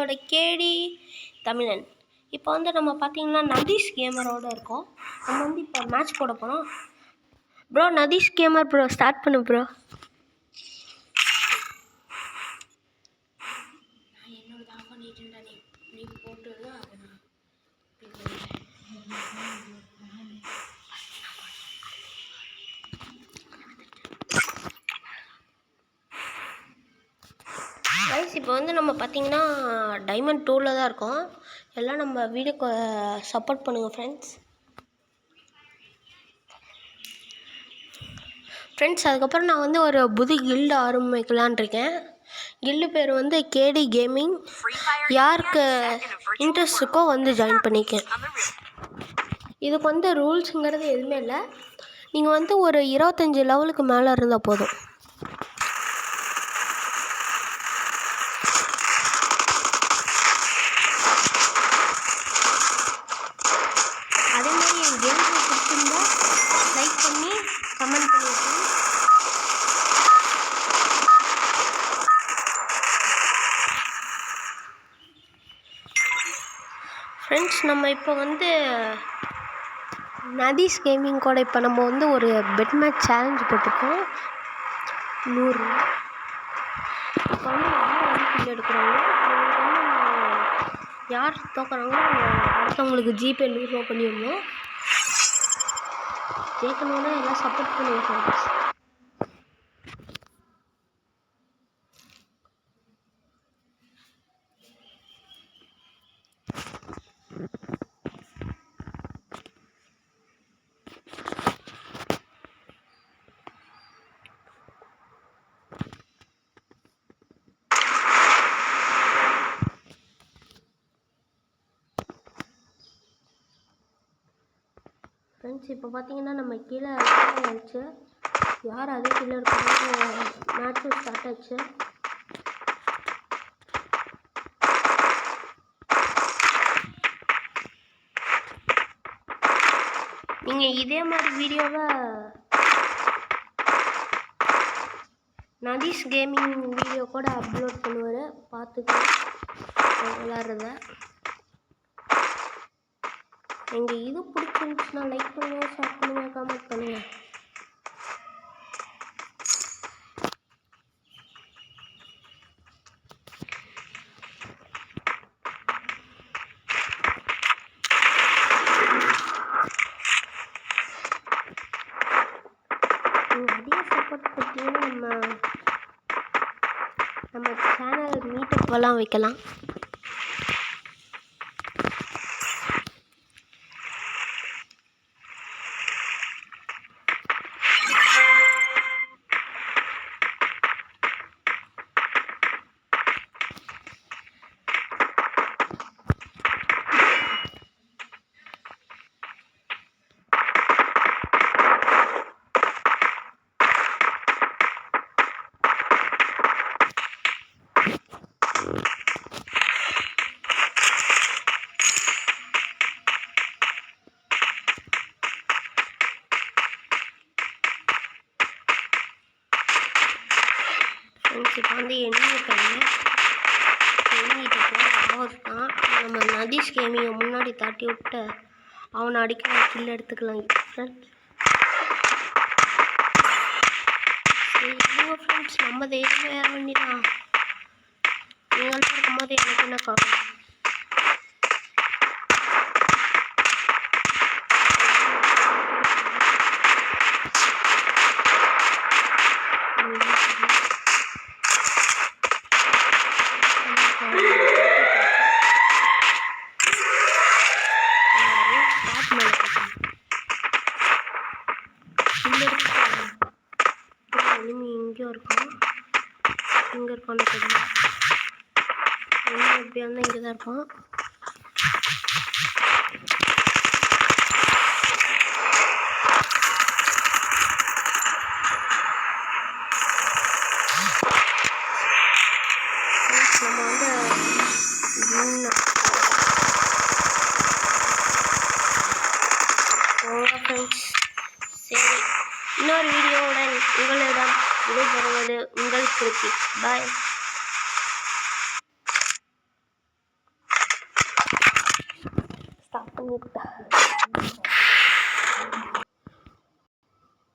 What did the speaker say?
உங்களோட கேடி தமிழன். இப்போ வந்து நம்ம பார்த்தீங்கன்னா நதீஷ் கேமரோட இருக்கோம். நம்ம வந்து இப்போ மேட்ச் போட போகிறோம். Bro Nathish gamer bro start பண்ணு ப்ரோ. கைஸ் இப்போ வந்து நம்ம பார்த்தீங்கன்னா டைமண்ட் 2ல் தான் இருக்கோம். எல்லாம் நம்ம வீடியோக்கு சப்போர்ட் பண்ணுங்கள் ஃப்ரெண்ட்ஸ். அதுக்கப்புறம் நான் வந்து ஒரு புது கில்டு ஆரம்பிக்கலான் இருக்கேன். கில்டு பேர் வந்து கேடி கேமிங். யாருக்கு இன்ட்ரெஸ்ட் இருக்கோ வந்து ஜாயின் பண்ணிக்கேன். இதுக்கு வந்து ரூல்ஸுங்கிறது எதுவுமே இல்லை. நீங்கள் வந்து ஒரு 25 லெவலுக்கு மேலே இருந்தால் போதும். அதே மாதிரி என் கேம் பிடிச்சிருந்தா லைக் பண்ணி கமெண்ட் பண்ணியிருக்கேன். ஃப்ரெண்ட்ஸ் நம்ம இப்போ வந்து நதீஷ் கேமிங் கூட இப்போ நம்ம வந்து ஒரு பெட் மேட்ச் சேலஞ்ச் போட்டிருக்கோம் 100. இப்போ வந்து யார் எடுக்கிறாங்களோ யார் தோக்குறாங்களோ அடுத்தவங்களுக்கு ஜிபே 100 ரூபா பண்ணிடணும். கேட்கணுன்னா எல்லாம் சப்போர்ட் பண்ணுவோம் ஃப்ரெண்ட்ஸ். ஃப்ரெண்ட்ஸ் இப்போ பார்த்தீங்கன்னா நம்ம கீழே ஆயிடுச்சு. யார் அதே கீழே இருக்காங்க மேட்ச்சும் ஸ்டார்ட் ஆச்சு. நீங்கள் இதே மாதிரி வீடியோவை நதீஷ் கேமிங் வீடியோ கூட அப்லோட் பண்ணுவார், பார்த்துக்கலாம் விளாட்றத. எங்கள் இது பிடிச்சிருந்துச்சுன்னா லைக் பண்ணுங்கள், ஷேர் பண்ணுங்கள், கமெண்ட் பண்ணுங்கள். நிறைய சப்போர்ட் கொடுத்தீங்கன்னா நம்ம சேனல் மீட்டப்லாம் வைக்கலாம். இப்போ வந்து எண்ணிட்டாங்க இருக்கான். நம்ம நதீஷ் கேமிங்கை முன்னாடி தாட்டி விட்டு அவனை அடிக்க கில் எடுத்துக்கலாம் ஃப்ரெண்ட்ஸ். ஃப்ரெண்ட்ஸ் நம்ம தைரியமாக ஏற வேண்டியதான். நீங்கள்லாம் இருக்கும்போது எனக்கு என்ன காரணம்? இங்கேயும் இருக்கும், இங்கே இருக்கான்னு தெரியல. எப்படியா இருந்தால் இங்கே தான் இருக்கும். நம்ம வந்து ஃப்ரெண்ட்ஸ் சரி, இன்னொரு வீடியோவுடன் உங்களிடம் விடைபெறுவது உங்கள் கிருத்தி. பாய். பண்ணிட்டேன்.